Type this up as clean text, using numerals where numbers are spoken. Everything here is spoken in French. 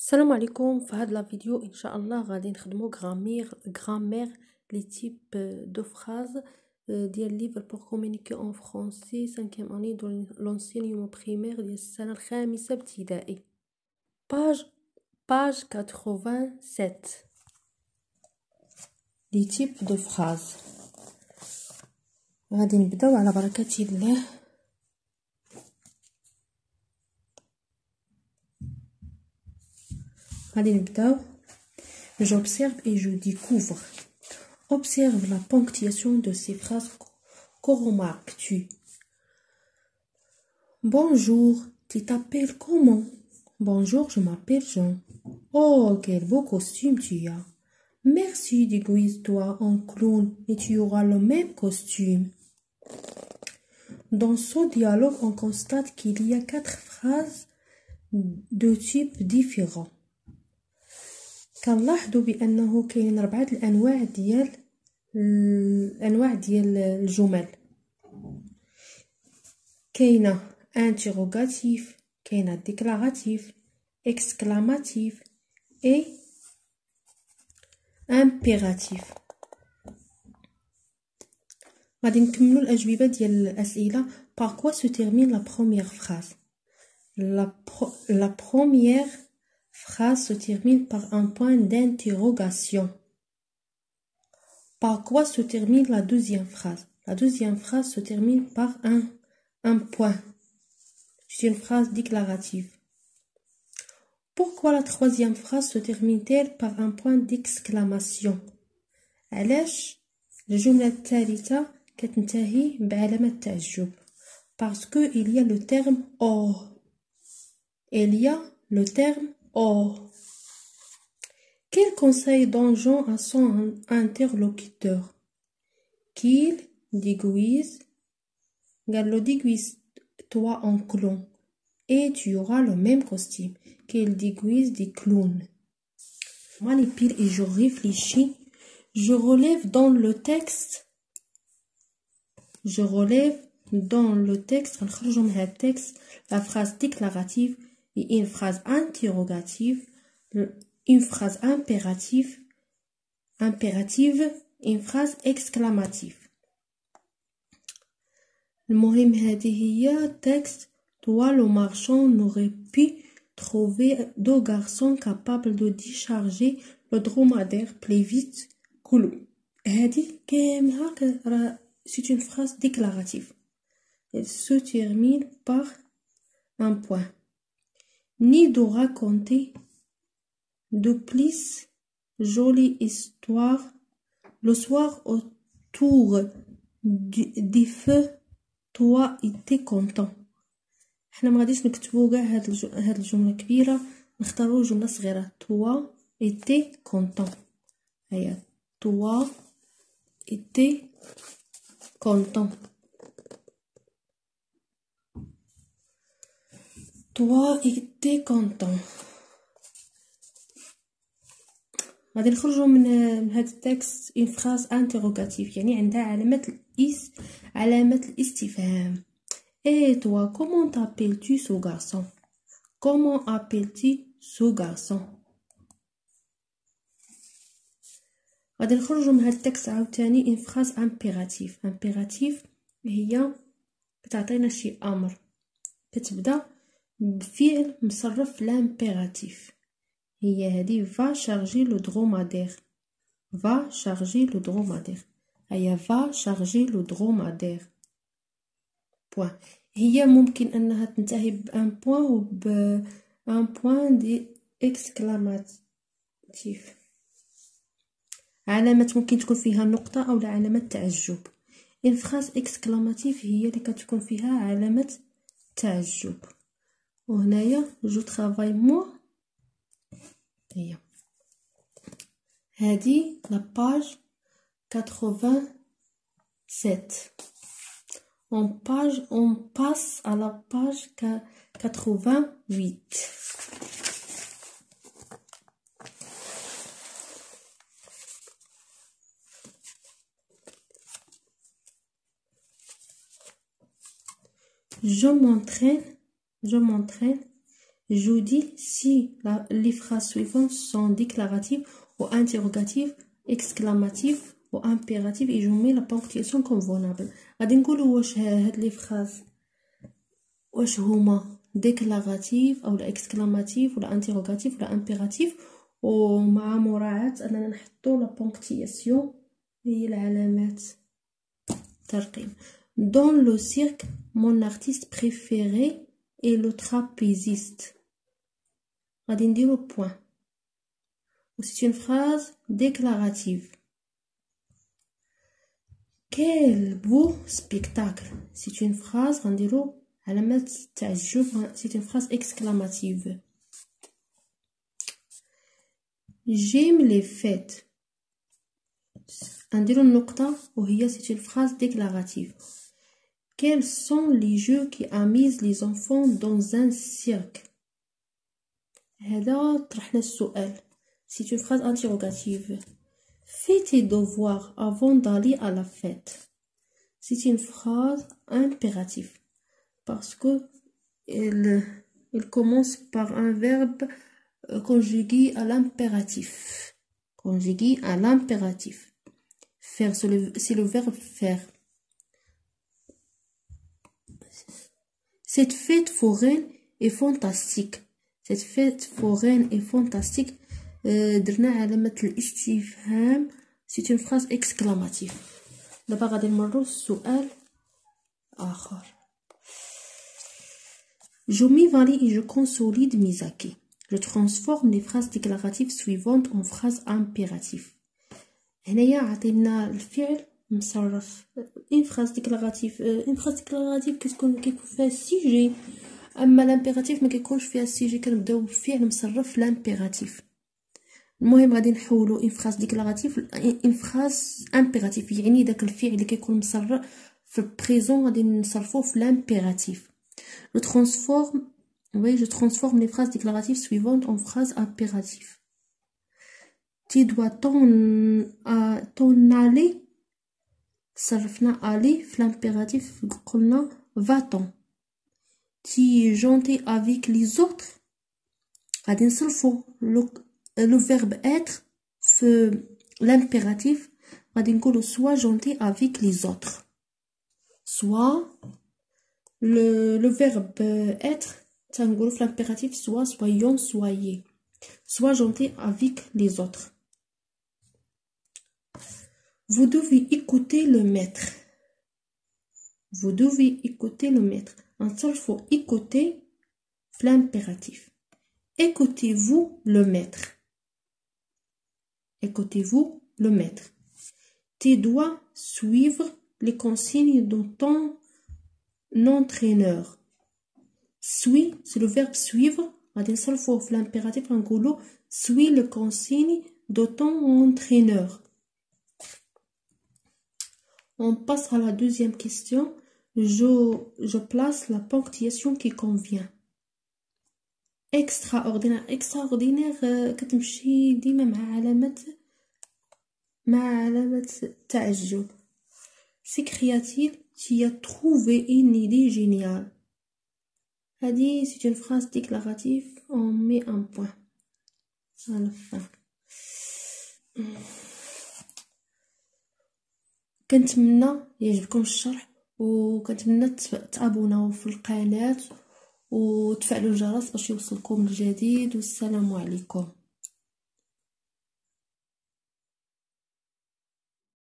السلام عليكم. في هذا الفيديو ان شاء الله غادي نخدمو غرامير لي تيب دو فراز ديال ليفر بور كومونيكي اون فرونسي 5e اني دو لونسينيومون بريمير ديال السنه الخامسه ابتدائي. باج 87 لي تيب دو فراز. غادي نبداو على بركه الله. J'observe et je découvre. Observe la ponctuation de ces phrases. Que remarques-tu? Bonjour, tu t'appelles comment? Bonjour, je m'appelle Jean. Oh, quel beau costume tu as. Merci, déguise-toi en clown et tu auras le même costume. Dans ce dialogue, on constate qu'il y a 4 phrases de types différents. كنلاحظوا بانه كاين 4 الانواع ديال الجمل. كاينه انتيروغاتيف، كاينه ديكلاراتيف، اكسكلاماتيف اي امبيراتيف. غادي نكملوا الاجوبه ديال الاسئله. par quoi se termine la première phrase? La première phrase se termine par un point d'interrogation. Par quoi se termine la deuxième phrase? La deuxième phrase se termine par un point. C'est une phrase déclarative. Pourquoi la troisième phrase se termine-t-elle par un point d'exclamation? علاش الجملة الثالثة كتنتهي بعلامة تعجب؟ Parce que il y a le terme or. Il y a le terme or. Quel conseil donne Jean à son interlocuteur? Qu'il déguise, déguise-toi en clown et tu auras le même costume. Qu'il déguise des clowns. Je manipule et je réfléchis. Je relève dans le texte. نخرجوا من هذا التكست la phrase déclarative et une phrase interrogative, une phrase impérative, une phrase exclamative. المهم هذه هي texte. Toi le marchand n'aurait pu trouver 2 garçons capables de décharger le dromadaire plus vite que lui. هذه كاملها c'est une phrase déclarative. Elle se termine par un point. Ni de raconter de plus jolie histoire le soir autour du feu. Toi était content. حنا ما غاديش نكتبوا كاع هاد الجمله كبيره، نختاروا جمله صغيره. Toi était content. هيا toi était content. Toi était content. غادي نخرجوا من هذا التكست une phrase interrogative، يعني عندها علامة الاستفهام. Et toi, comment t'appelles-tu ce garçon? Comment appelles-tu ce garçon? غادي نخرجوا من هذا التكست عاوتاني une phrase impérative هي كتعطينا شي امر كتبدا بفعل مصرف لامبيراتيف. هي هذه va charger le dromadaire. va charger le dromadaire. هي va charger le dromadaire. point. هي ممكن انها تنتهي بان بوين و بان بوين دي اكسكلاماتيف. علامة ممكن تكون فيها نقطة أو علامة تعجب. une phrase exclamative هي اللي كتكون فيها علامة تعجب. وهنايا جو travaille moi. هي هذه لا باج 87. on passe à la page 88. Je m'entraîne Je dis si les phrases suivantes sont déclaratives ou interrogatives, exclamatives ou impératives et je mets la ponctuation convenable. غادي نقولوا واش هاد لي phrases واش هما déclarative او لا exclamative ولا interrogative ولا impérative ومع مراعاة اننا نحطوا لا ponctuation هي العلامات ترقيم. Dans le cirque, mon artiste préféré est le trapéziste. غادي نديرو point. Ou c'est une phrase déclarative. Quel beau spectacle. C'est une phrase غنديرو علامات تعجب. C'est une phrase exclamative. J'aime les fêtes. غنديرو النقطة وهي c'est une phrase déclarative. Quels sont les jeux qui amusent les enfants dans un cirque? هذا طرحنا السؤال. C'est une phrase interrogative. Fais tes devoirs avant d'aller à la fête. C'est une phrase impérative. Parce que elle commence par un verbe conjugué à l'impératif. Conjugué à l'impératif. Faire, c'est le verbe faire. Cette fête foraine est fantastique. Cette fête foraine est fantastique. درنا علامة الاستفهام. C'est une phrase exclamative. دابا غادي نمروا للسؤال آخر. Je m'évalue et je consolide mes acquis. Je transforme les phrases déclaratives suivantes en phrases impératives. هنايا عطينا الفعل مصرف. une phrase déclarative كتكون فيها السيجي، اما الامبيراتيف ما كيكونش فيها السيجي، كنبداو بفعل مصرف الامبيراتيف. المهم غادي نحولوا une phrase déclarative une phrase impérative، يعني داك الفعل اللي كيكون مصرف في البريزون غادي نصرفوه في الامبيراتيف. je transforme les phrases déclaratives suivantes en phrases impératives. Tu dois t'en aller. صرفنا aller في l'impératif قلنا va-t'en. Tu es gentil avec les autres. غادي نصرفو le verbe être في l'impératif غادي نقولو sois gentil avec les autres. Soit le verbe être تنقولو في l'impératif soit, soyons, soyez. Sois gentil avec les autres. Vous devez écouter le maître. Vous devez écouter le maître. نصرفو écouter في l'impératif. Écoutez-vous le maître. Écoutez-vous le maître. Tu dois suivre les consignes de ton entraîneur. Suis, c'est le verbe suivre. غادي نصرفوه في l'impératif نقولو suis les consignes de ton entraîneur. On passe à la deuxième question. Je place la ponctuation qui convient. extraordinaire كتمشي ديما مع علامة تعجب. s'écria-t-il, tu as trouvé une idée géniale. هذه c'est une phrase déclarative. On met un point à la fin. كنتمنى يعجبكم الشرح، وكنتمنى تابوناو في القناة وتفعلوا الجرس باش يوصلكم الجديد. والسلام عليكم.